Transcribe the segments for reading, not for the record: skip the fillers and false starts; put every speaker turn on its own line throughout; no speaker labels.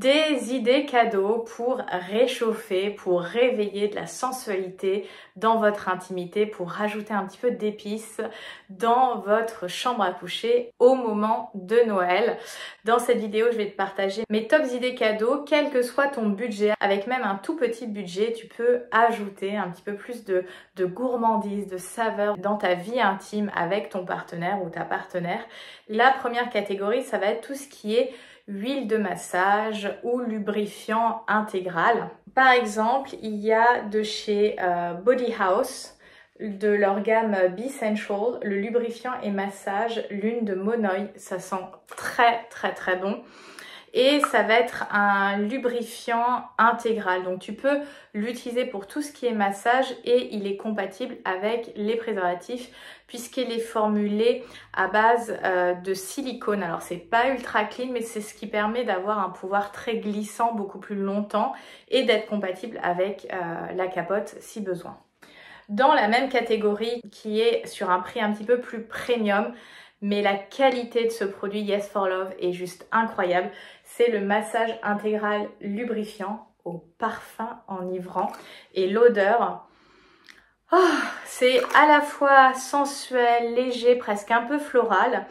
des idées cadeaux pour réchauffer, pour réveiller de la sensualité dans votre intimité, pour rajouter un petit peu d'épices dans votre chambre à coucher au moment de Noël. Dans cette vidéo, je vais te partager mes tops idées cadeaux, quel que soit ton budget. Avec même un tout petit budget, tu peux ajouter un petit peu plus de gourmandise, de saveur dans ta vie intime avec ton partenaire ou ta partenaire. La première catégorie, ça va être tout ce qui est huile de massage ou lubrifiant intégral. Par exemple, il y a de chez Body House, de leur gamme Be-Central, le lubrifiant et massage lune de Monoi. Ça sent très bon. Et ça va être un lubrifiant intégral. Donc tu peux l'utiliser pour tout ce qui est massage et il est compatible avec les préservatifs puisqu'il est formulé à base de silicone. Alors c'est pas ultra clean mais c'est ce qui permet d'avoir un pouvoir très glissant beaucoup plus longtemps et d'être compatible avec la capote si besoin. Dans la même catégorie qui est sur un prix un petit peu plus premium, mais la qualité de ce produit Yes for Love est juste incroyable. C'est le massage intégral lubrifiant au parfum enivrant. Et l'odeur, c'est à la fois sensuel, léger, presque un peu floral.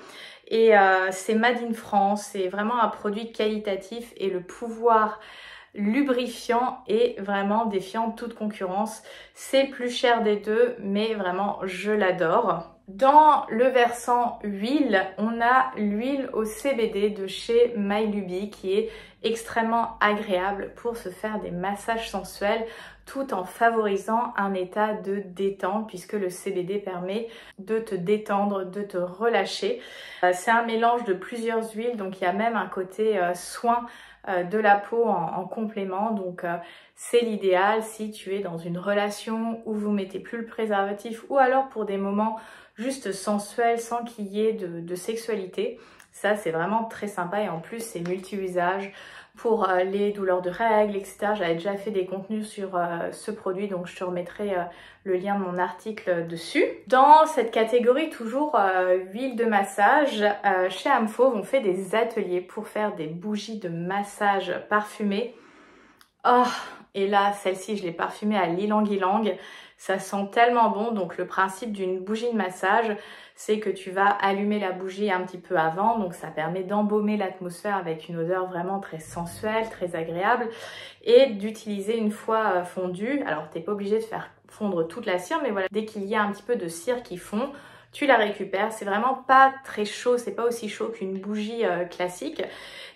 Et c'est made in France, c'est vraiment un produit qualitatif et le pouvoir lubrifiant est vraiment défiant toute concurrence. C'est le plus cher des deux, mais vraiment je l'adore. Dans le versant huile, on a l'huile au CBD de chez MyLuby qui est extrêmement agréable pour se faire des massages sensuels tout en favorisant un état de détente puisque le CBD permet de te détendre, de te relâcher. C'est un mélange de plusieurs huiles, donc il y a même un côté soin de la peau en complément, donc c'est l'idéal si tu es dans une relation où vous mettez plus le préservatif ou alors pour des moments juste sensuels sans qu'il y ait de sexualité. Ça c'est vraiment très sympa et en plus c'est multi-usage pour les douleurs de règles, etc. J'avais déjà fait des contenus sur ce produit, donc je te remettrai le lien de mon article dessus. Dans cette catégorie, toujours huile de massage, chez Amfauve, on fait des ateliers pour faire des bougies de massage parfumées. Oh, et là, celle-ci, je l'ai parfumée à l'ylang-ylang. Ça sent tellement bon. Donc, le principe d'une bougie de massage, c'est que tu vas allumer la bougie un petit peu avant. Donc, ça permet d'embaumer l'atmosphère avec une odeur vraiment très sensuelle, très agréable. Et d'utiliser une fois fondue. Alors, t'es pas obligé de faire fondre toute la cire, mais voilà, dès qu'il y a un petit peu de cire qui fond, tu la récupères. C'est vraiment pas très chaud, c'est pas aussi chaud qu'une bougie classique.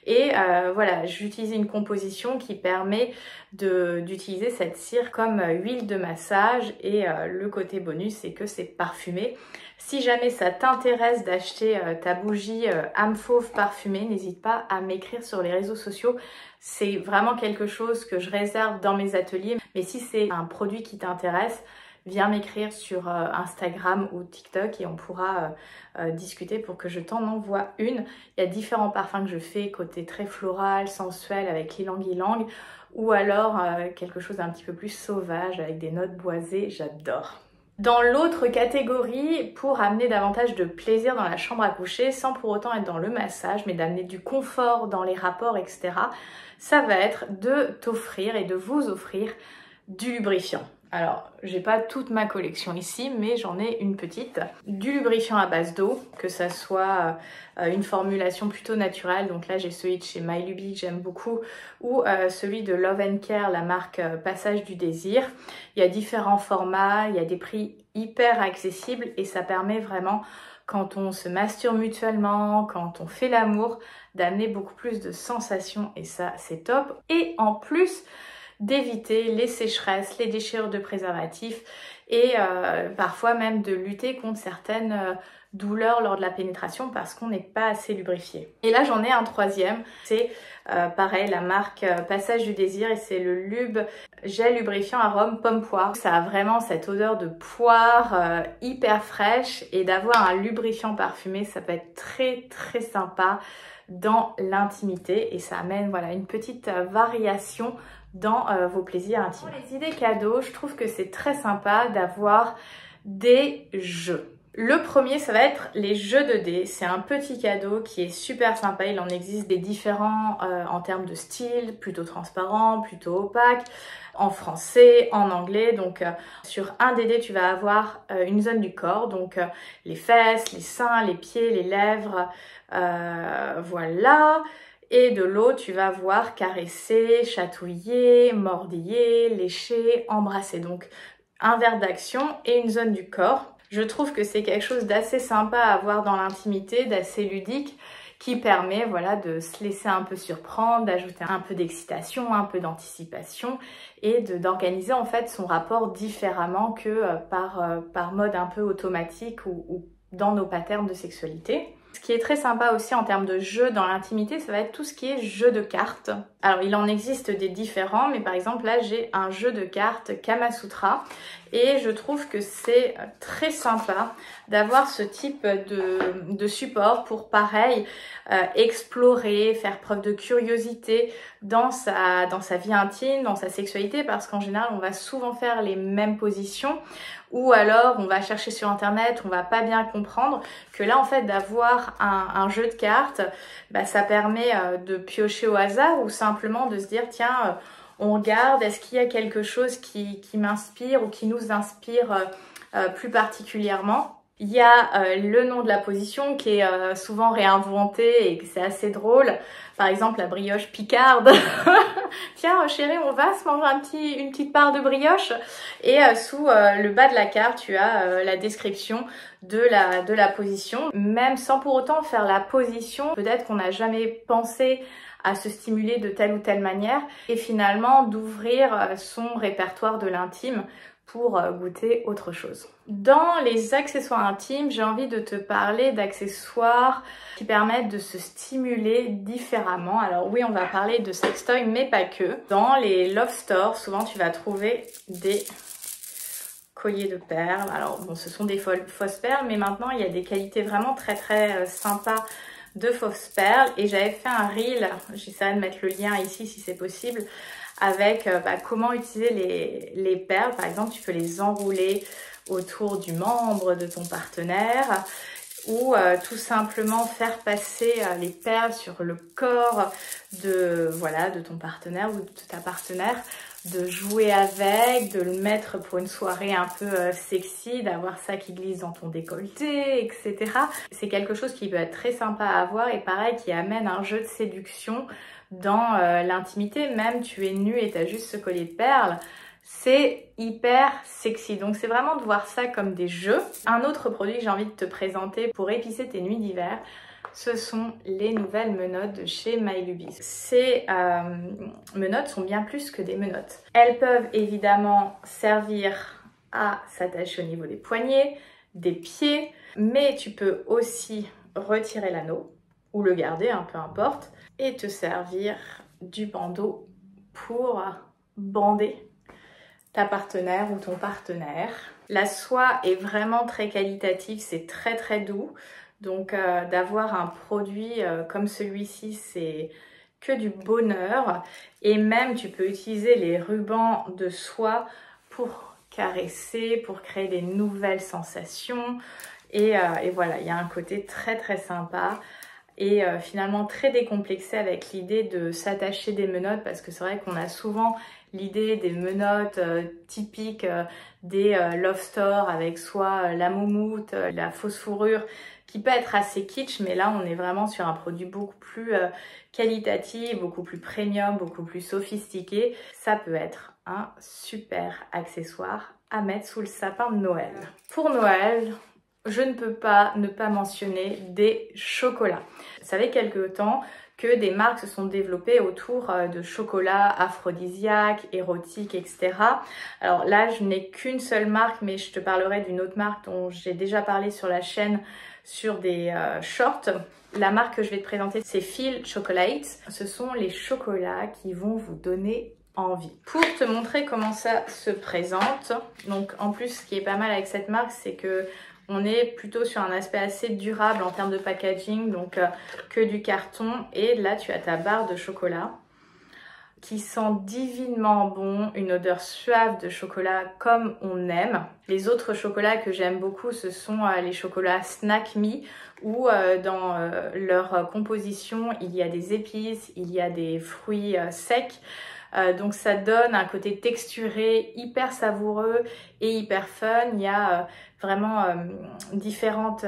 Et voilà, j'utilise une composition qui permet d'utiliser cette cire comme huile de massage et le côté bonus c'est que c'est parfumé. Si jamais ça t'intéresse d'acheter ta bougie Amfauve parfumée, n'hésite pas à m'écrire sur les réseaux sociaux. C'est vraiment quelque chose que je réserve dans mes ateliers. Mais si c'est un produit qui t'intéresse, viens m'écrire sur Instagram ou TikTok et on pourra discuter pour que je t'en envoie une. Il y a différents parfums que je fais, côté très floral, sensuel avec l'ylang-ylang ou alors quelque chose d'un petit peu plus sauvage avec des notes boisées, j'adore. Dans l'autre catégorie, pour amener davantage de plaisir dans la chambre à coucher sans pour autant être dans le massage mais d'amener du confort dans les rapports, etc., ça va être de t'offrir et de vous offrir du lubrifiant. Alors, j'ai pas toute ma collection ici, mais j'en ai une petite. Du lubrifiant à base d'eau, que ça soit une formulation plutôt naturelle. Donc là, j'ai celui de chez MyLuby que j'aime beaucoup, ou celui de Love & Care, la marque Passage du Désir. Il y a différents formats, il y a des prix hyper accessibles et ça permet vraiment, quand on se masturbe mutuellement, quand on fait l'amour, d'amener beaucoup plus de sensations et ça, c'est top. Et en plus, d'éviter les sécheresses, les déchirures de préservatifs et parfois même de lutter contre certaines douleurs lors de la pénétration parce qu'on n'est pas assez lubrifié. Et là j'en ai un troisième, c'est pareil la marque Passage du Désir et c'est le Lube Gel Lubrifiant Arôme Pomme Poire. Ça a vraiment cette odeur de poire hyper fraîche et d'avoir un lubrifiant parfumé ça peut être très sympa dans l'intimité et ça amène voilà une petite variation dans vos plaisirs intimes. Pour les idées cadeaux, je trouve que c'est très sympa d'avoir des jeux. Le premier, ça va être les jeux de dés. C'est un petit cadeau qui est super sympa. Il en existe des différents en termes de style, plutôt transparent, plutôt opaque, en français, en anglais. Donc sur un des dés, tu vas avoir une zone du corps, donc les fesses, les seins, les pieds, les lèvres, voilà. Et de l'autre, tu vas voir caresser, chatouiller, mordiller, lécher, embrasser. Donc un verbe d'action et une zone du corps. Je trouve que c'est quelque chose d'assez sympa à avoir dans l'intimité, d'assez ludique, qui permet voilà, de se laisser un peu surprendre, d'ajouter un peu d'excitation, un peu d'anticipation et d'organiser en fait son rapport différemment que par mode un peu automatique ou dans nos patterns de sexualité. Ce qui est très sympa aussi en termes de jeu dans l'intimité, ça va être tout ce qui est jeu de cartes. Alors il en existe des différents, mais par exemple là j'ai un jeu de cartes Kama Sutra et je trouve que c'est très sympa d'avoir ce type de support pour pareil explorer, faire preuve de curiosité dans sa vie intime, dans sa sexualité, parce qu'en général on va souvent faire les mêmes positions ou alors on va chercher sur internet, on va pas bien comprendre, que là en fait d'avoir un jeu de cartes, bah, ça permet de piocher au hasard ou simplement de se dire tiens, on regarde, est-ce qu'il y a quelque chose qui m'inspire ou qui nous inspire plus particulièrement. Il y a le nom de la position qui est souvent réinventé et que c'est assez drôle. Par exemple, la brioche picarde. Tiens, chérie, on va se manger une petite part de brioche. Et sous le bas de la carte, tu as la description de la position. Même sans pour autant faire la position, peut-être qu'on n'a jamais pensé à se stimuler de telle ou telle manière. Et finalement, d'ouvrir son répertoire de l'intime pour goûter autre chose. Dans les accessoires intimes, j'ai envie de te parler d'accessoires qui permettent de se stimuler différemment. Alors oui, on va parler de sextoy, mais pas que. Dans les love stores, souvent tu vas trouver des colliers de perles. Alors bon, ce sont des fausses perles, mais maintenant il y a des qualités vraiment très sympas de fausses perles. Et j'avais fait un reel, j'essaierai de mettre le lien ici si c'est possible, avec comment utiliser les perles. Par exemple, tu peux les enrouler autour du membre de ton partenaire ou tout simplement faire passer les perles sur le corps de ton partenaire ou de ta partenaire, de jouer avec, de le mettre pour une soirée un peu sexy, d'avoir ça qui glisse dans ton décolleté, etc. C'est quelque chose qui peut être très sympa à avoir et pareil qui amène un jeu de séduction dans l'intimité. Même tu es nu et tu as juste ce collier de perles, c'est hyper sexy. Donc c'est vraiment de voir ça comme des jeux. Un autre produit que j'ai envie de te présenter pour épicer tes nuits d'hiver, ce sont les nouvelles menottes de chez MyLuby. Ces menottes sont bien plus que des menottes. Elles peuvent évidemment servir à s'attacher au niveau des poignets, des pieds, mais tu peux aussi retirer l'anneau ou le garder, peu importe, et te servir du bandeau pour bander ta partenaire ou ton partenaire. La soie est vraiment très qualitative, c'est très doux. Donc d'avoir un produit comme celui-ci, c'est que du bonheur. Et même tu peux utiliser les rubans de soie pour caresser, pour créer des nouvelles sensations. Et voilà, il y a un côté très sympa. Et finalement très décomplexé avec l'idée de s'attacher des menottes, parce que c'est vrai qu'on a souvent l'idée des menottes typiques des love stores avec soit la moumoute, la fausse fourrure, qui peut être assez kitsch, mais là on est vraiment sur un produit beaucoup plus qualitatif, beaucoup plus premium, beaucoup plus sophistiqué. Ça peut être un super accessoire à mettre sous le sapin de Noël. Pour Noël, je ne peux pas ne pas mentionner des chocolats. Ça fait quelque temps que des marques se sont développées autour de chocolats aphrodisiaques, érotiques, etc. Alors là, je n'ai qu'une seule marque, mais je te parlerai d'une autre marque dont j'ai déjà parlé sur la chaîne sur des shorts. La marque que je vais te présenter, c'est Feel Chocolate. Ce sont les chocolats qui vont vous donner envie. Pour te montrer comment ça se présente, donc en plus ce qui est pas mal avec cette marque, c'est que on est plutôt sur un aspect assez durable en termes de packaging, donc que du carton. Et là, tu as ta barre de chocolat. qui sent divinement bon, une odeur suave de chocolat comme on aime. Les autres chocolats que j'aime beaucoup, ce sont les chocolats Snack Me, où dans leur composition, il y a des épices, il y a des fruits secs. Donc ça donne un côté texturé, hyper savoureux et hyper fun. Il y a vraiment différentes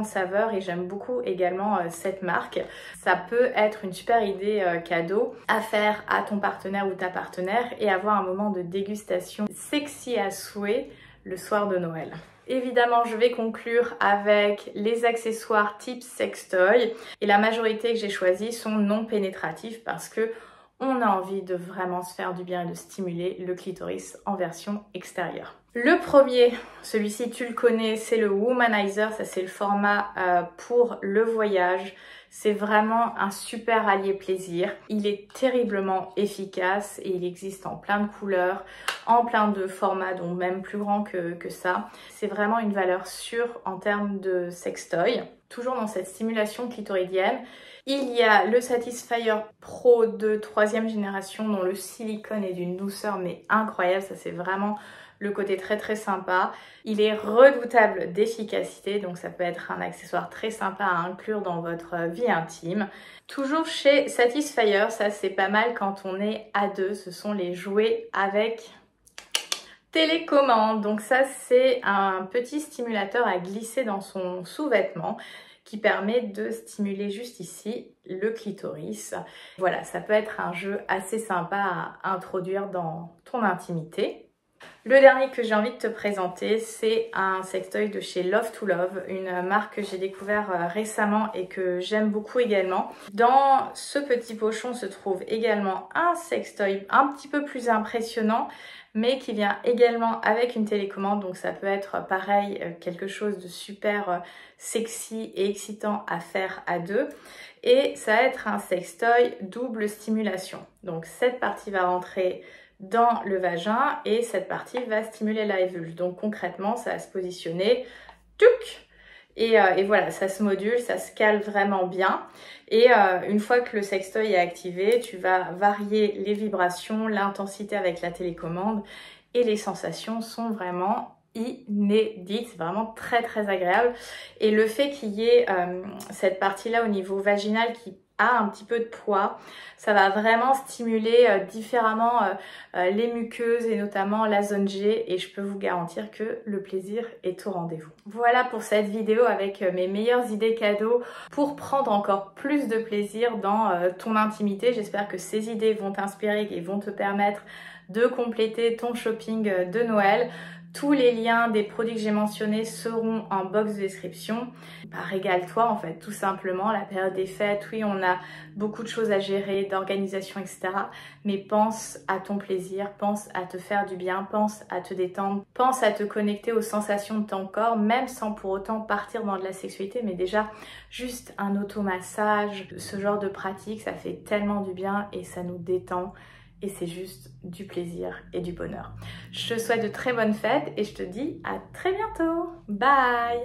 saveurs et j'aime beaucoup également cette marque. Ça peut être une super idée cadeau à faire à ton partenaire ou ta partenaire et avoir un moment de dégustation sexy à souhait le soir de Noël. Évidemment, je vais conclure avec les accessoires type sextoy et la majorité que j'ai choisis sont non pénétratifs parce que on a envie de vraiment se faire du bien et de stimuler le clitoris en version extérieure. Le premier, celui-ci tu le connais, c'est le Womanizer, ça c'est le format pour le voyage. C'est vraiment un super allié plaisir. Il est terriblement efficace et il existe en plein de couleurs, en plein de formats, donc même plus grand que ça. C'est vraiment une valeur sûre en termes de sextoy. Toujours dans cette stimulation clitoridienne. Il y a le Satisfyer Pro de 3e génération dont le silicone est d'une douceur mais incroyable. Ça c'est vraiment le côté très sympa. Il est redoutable d'efficacité, donc ça peut être un accessoire très sympa à inclure dans votre vie intime. Toujours chez Satisfyer, ça c'est pas mal quand on est à deux, ce sont les jouets avec télécommande. Donc ça c'est un petit stimulateur à glisser dans son sous-vêtement qui permet de stimuler juste ici le clitoris. Voilà, ça peut être un jeu assez sympa à introduire dans ton intimité. Le dernier que j'ai envie de te présenter, c'est un sextoy de chez Love to Love, une marque que j'ai découvert récemment et que j'aime beaucoup également. Dans ce petit pochon se trouve également un sextoy un petit peu plus impressionnant, mais qui vient également avec une télécommande, donc ça peut être pareil, quelque chose de super sexy et excitant à faire à deux. Et ça va être un sextoy double stimulation. Donc cette partie va rentrer dans le vagin et cette partie va stimuler la vulve. Donc concrètement, ça va se positionner, touc, et voilà, ça se module, ça se cale vraiment bien. Et une fois que le sextoy est activé, tu vas varier les vibrations, l'intensité avec la télécommande et les sensations sont vraiment inédites. C'est vraiment très agréable. Et le fait qu'il y ait cette partie-là au niveau vaginal qui a un petit peu de poids, ça va vraiment stimuler différemment les muqueuses et notamment la zone G et je peux vous garantir que le plaisir est au rendez-vous. Voilà pour cette vidéo avec mes meilleures idées cadeaux pour prendre encore plus de plaisir dans ton intimité. J'espère que ces idées vont t'inspirer et vont te permettre de compléter ton shopping de Noël. Tous les liens des produits que j'ai mentionnés seront en box de description. Régale-toi en fait, tout simplement. La période des fêtes, oui, on a beaucoup de choses à gérer, d'organisation, etc. Mais pense à ton plaisir, pense à te faire du bien, pense à te détendre, pense à te connecter aux sensations de ton corps, même sans pour autant partir dans de la sexualité. Mais déjà, juste un automassage, ce genre de pratique, ça fait tellement du bien et ça nous détend. Et c'est juste du plaisir et du bonheur. Je te souhaite de très bonnes fêtes et je te dis à très bientôt. Bye!